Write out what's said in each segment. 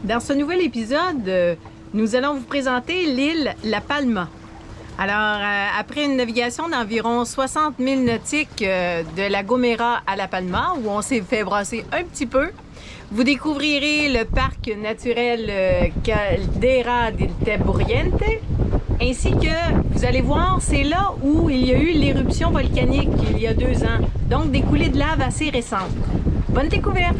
Dans ce nouvel épisode, nous allons vous présenter l'île La Palma. Alors, après une navigation d'environ 60 000 nautiques de La Gomera à La Palma, où on s'est fait brasser un petit peu, vous découvrirez le parc naturel Caldera del Taburiente, ainsi que, vous allez voir, c'est là où il y a eu l'éruption volcanique il y a 2 ans, donc des coulées de lave assez récentes. Bonne découverte!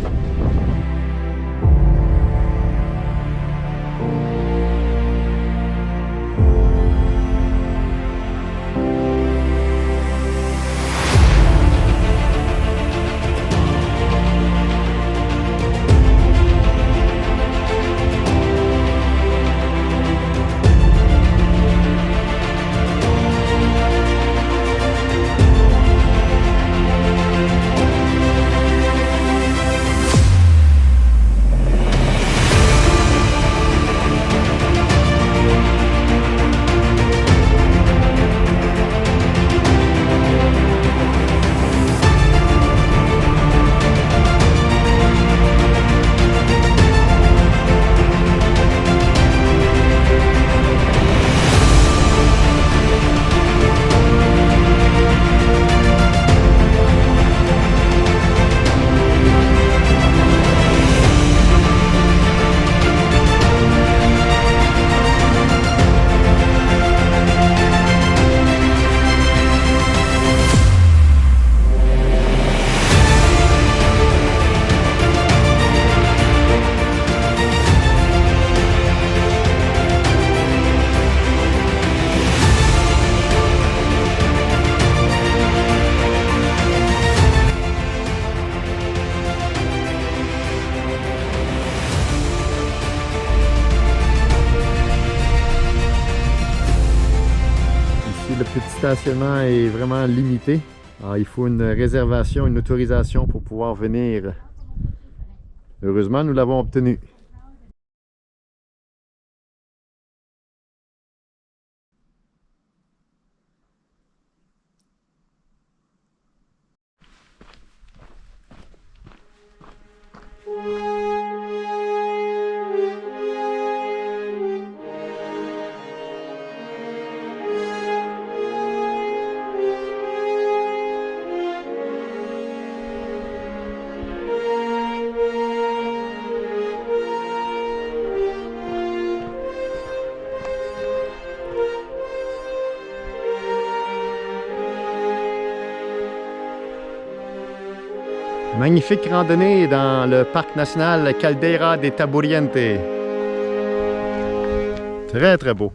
Le petit stationnement est vraiment limité. Alors, il faut une réservation, une autorisation pour pouvoir venir. Heureusement, nous l'avons obtenu. Magnifique randonnée dans le parc national Caldera del Taburiente. Très très beau.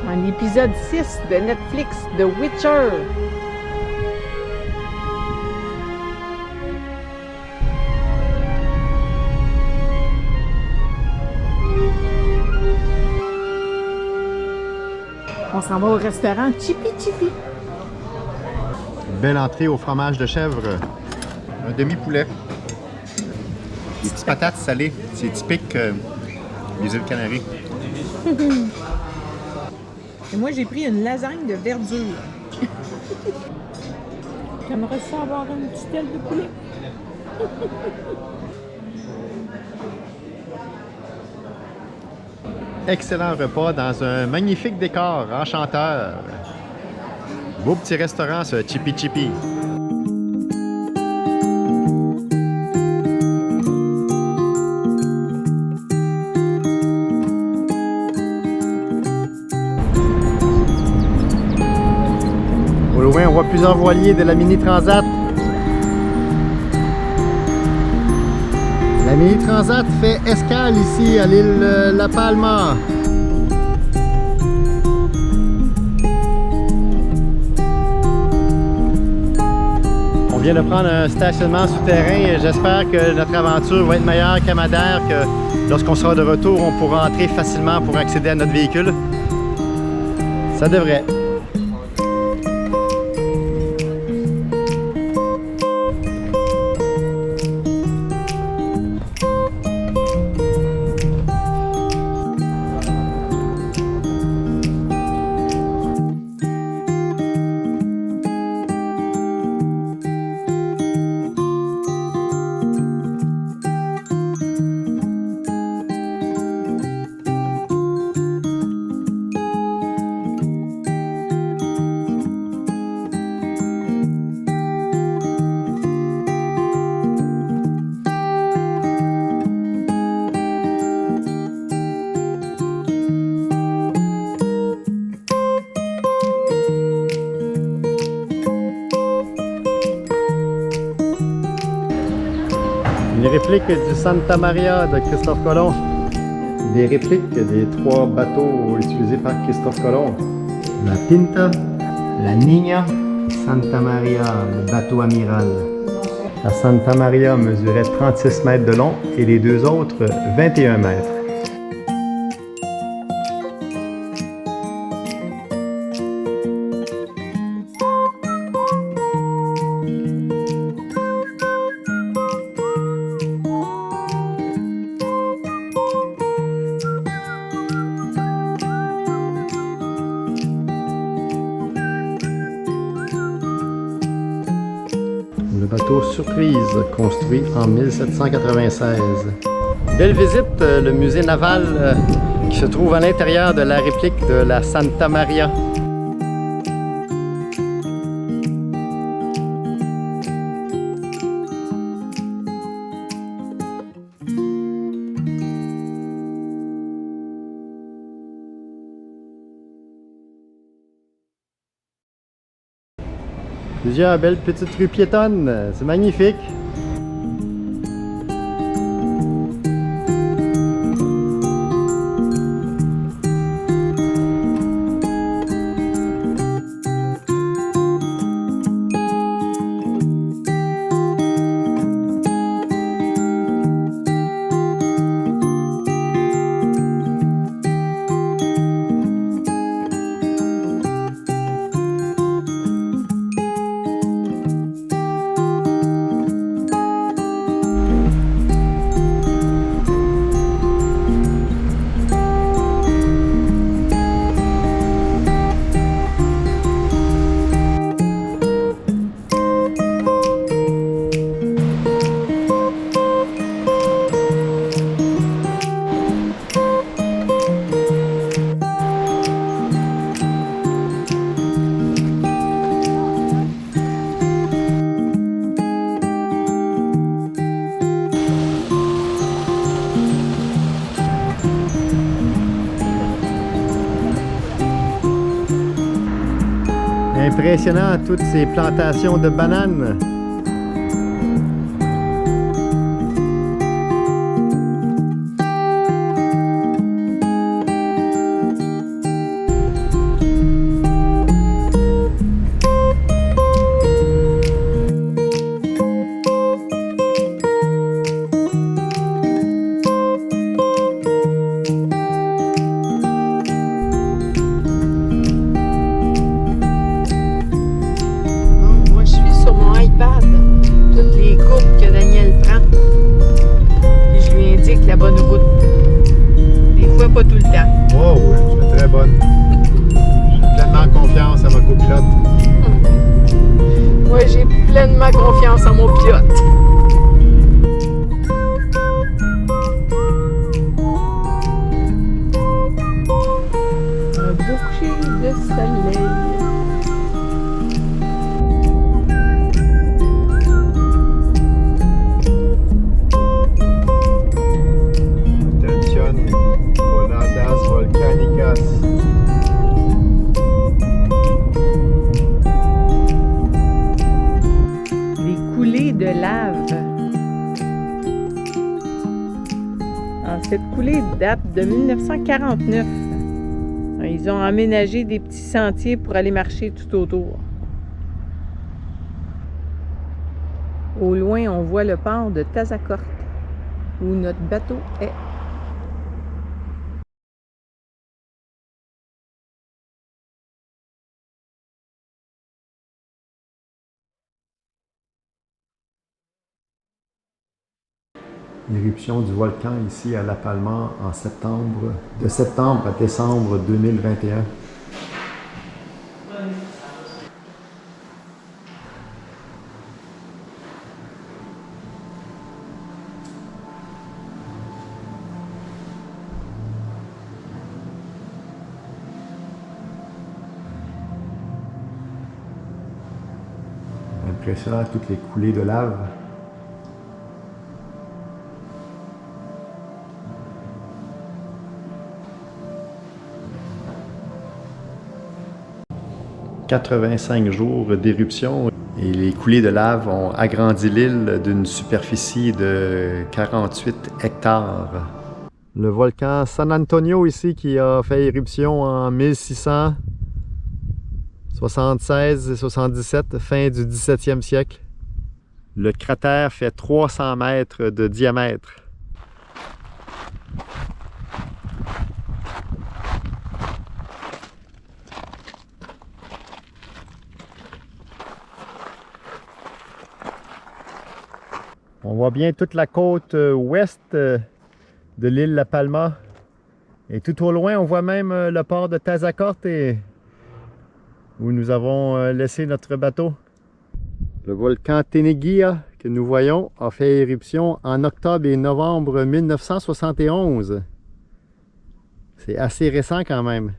Un épisode 6 de Netflix, The Witcher. On s'en va au restaurant Chippy Chippy. Belle entrée au fromage de chèvre. Un demi-poulet. Des petites patates salées. C'est typique des îles Canaries. Et moi, j'ai pris une lasagne de verdure. J'aimerais ça avoir une petite aile de poulet. Excellent repas dans un magnifique décor enchanteur. Beau petit restaurant, ce Chippy Chippy. Au loin, on voit plusieurs voiliers de la Mini Transat. La Mini Transat fait escale ici à l'île La Palma. On vient de prendre un stationnement souterrain et j'espère que notre aventure va être meilleure qu'à Madère, que lorsqu'on sera de retour, on pourra entrer facilement pour accéder à notre véhicule. Ça devrait. Une réplique du Santa Maria de Christophe Colomb. Des répliques des 3 bateaux utilisés par Christophe Colomb. La Pinta, la Niña, Santa Maria, le bateau amiral. La Santa Maria mesurait 36 mètres de long et les 2 autres 21 mètres. Le bateau Surprise, construit en 1796. Belle visite, le musée naval qui se trouve à l'intérieur de la réplique de la Santa Maria. Plusieurs belles petites rues piétonnes, c'est magnifique. Impressionnant, toutes ces plantations de bananes. Pas tout le temps. Oh oui, tu es très bonne. J'ai pleinement confiance à ma copilote. Moi, j'ai pleinement confiance en mon pilote. Un beau coucher de soleil. cette coulée date de 1949. Ils ont aménagé des petits sentiers pour aller marcher tout autour. Au loin, on voit le port de Tazacorte, où notre bateau est. L'éruption du volcan ici à La Palma en septembre, de septembre à décembre 2021. Impressionnant toutes les coulées de lave. « 85 jours d'éruption et les coulées de lave ont agrandi l'île d'une superficie de 48 hectares. Le volcan San Antonio ici qui a fait éruption en 1676 et 77, fin du 17e siècle. Le cratère fait 300 mètres de diamètre. On voit bien toute la côte ouest de l'île La Palma. Et tout au loin, on voit même le port de Tazacorte où nous avons laissé notre bateau. Le volcan Teneguía que nous voyons a fait éruption en octobre et novembre 1971. C'est assez récent quand même.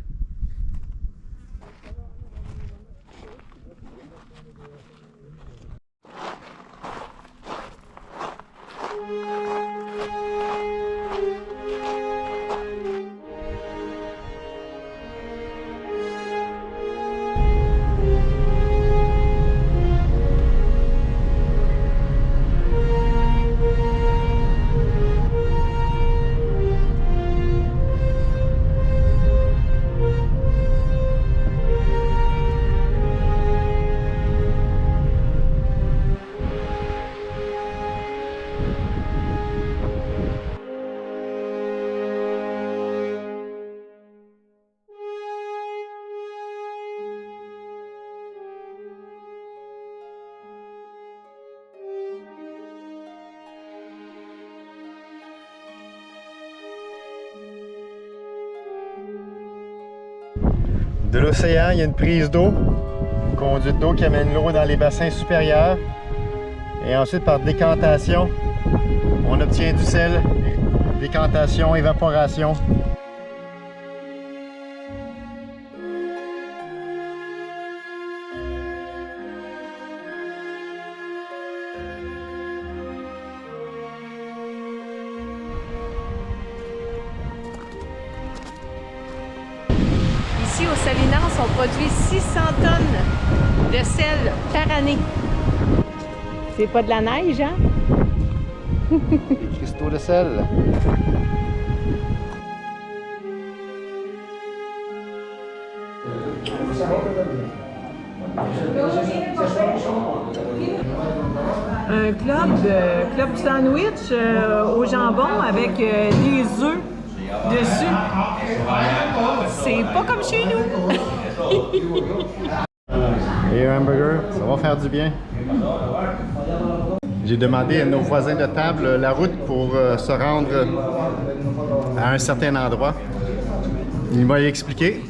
De l'océan, il y a une prise d'eau, une conduite d'eau qui amène l'eau dans les bassins supérieurs. Et ensuite, par décantation, on obtient du sel. Décantation, évaporation. Ici, au Salinas, on produit 600 tonnes de sel par année. C'est pas de la neige, hein? Des cristaux de sel. Un club sandwich au jambon avec des œufs dessus. C'est pas comme chez nous. Et un hamburger, ça va faire du bien. J'ai demandé à nos voisins de table la route pour se rendre à un certain endroit. Il m'a expliqué,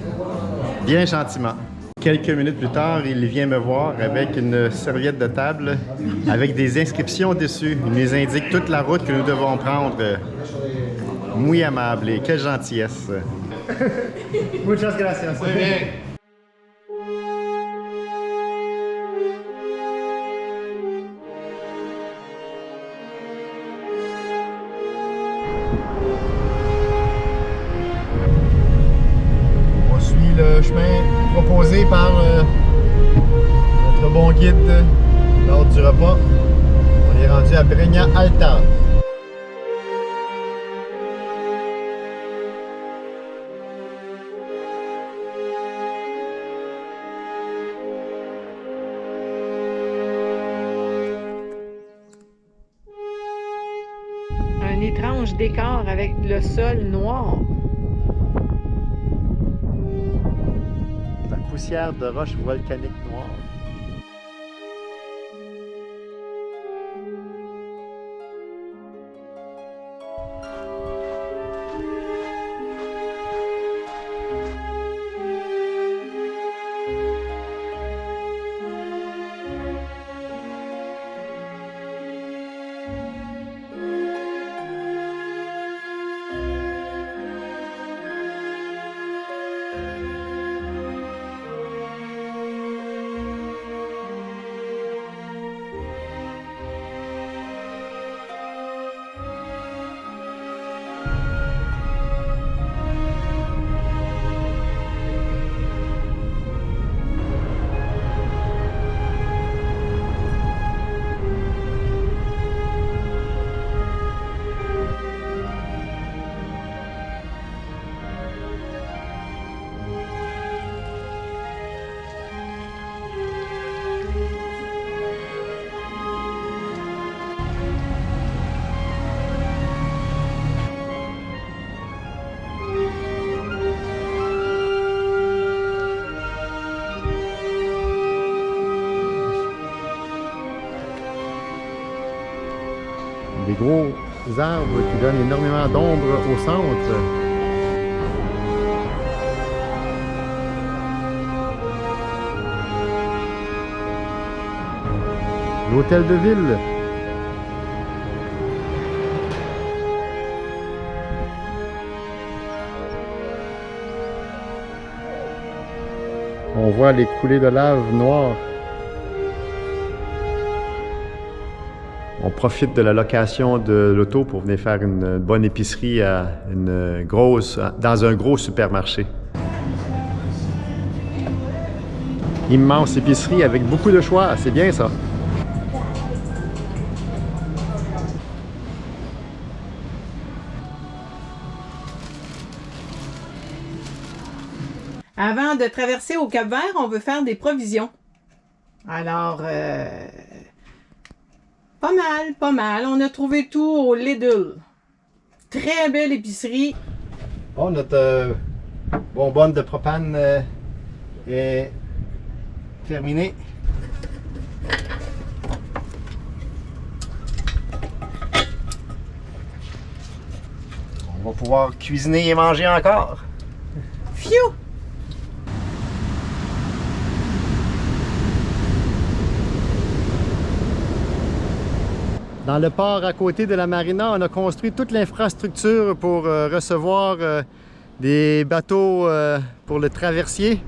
bien gentiment. Quelques minutes plus tard, il vient me voir avec une serviette de table avec des inscriptions dessus. Il nous indique toute la route que nous devons prendre. Muy amable et quelle gentillesse. Muchas gracias. Muy bien. On suit le chemin proposé par notre bon guide lors du repas. On est rendu à Breña Alta. étrange décor avec le sol noir. La poussière de roches volcaniques noires. Des gros arbres qui donnent énormément d'ombre au centre. L'hôtel de ville. On voit les coulées de lave noire. On profite de la location de l'auto pour venir faire une bonne épicerie dans un gros supermarché. Immense épicerie avec beaucoup de choix, c'est bien ça. Avant de traverser au Cap-Vert, on veut faire des provisions. Alors, pas mal. On a trouvé tout au Lidl. Très belle épicerie. Bon, notre bonbonne de propane est terminée. On va pouvoir cuisiner et manger encore. Phew! Dans le port à côté de la marina, on a construit toute l'infrastructure pour recevoir des bateaux pour le traversier.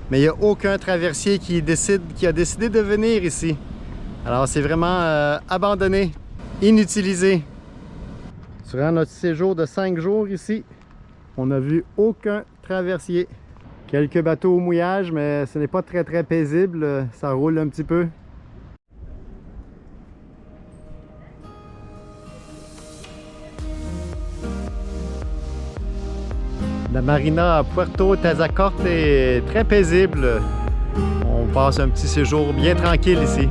Mais il n'y a aucun traversier qui a décidé de venir ici. Alors c'est vraiment abandonné, inutilisé. Durant notre séjour de 5 jours ici, on n'a vu aucun traversier. Quelques bateaux au mouillage, mais ce n'est pas très paisible, ça roule un petit peu. La marina à Puerto Tazacorte est très paisible. On passe un petit séjour bien tranquille ici.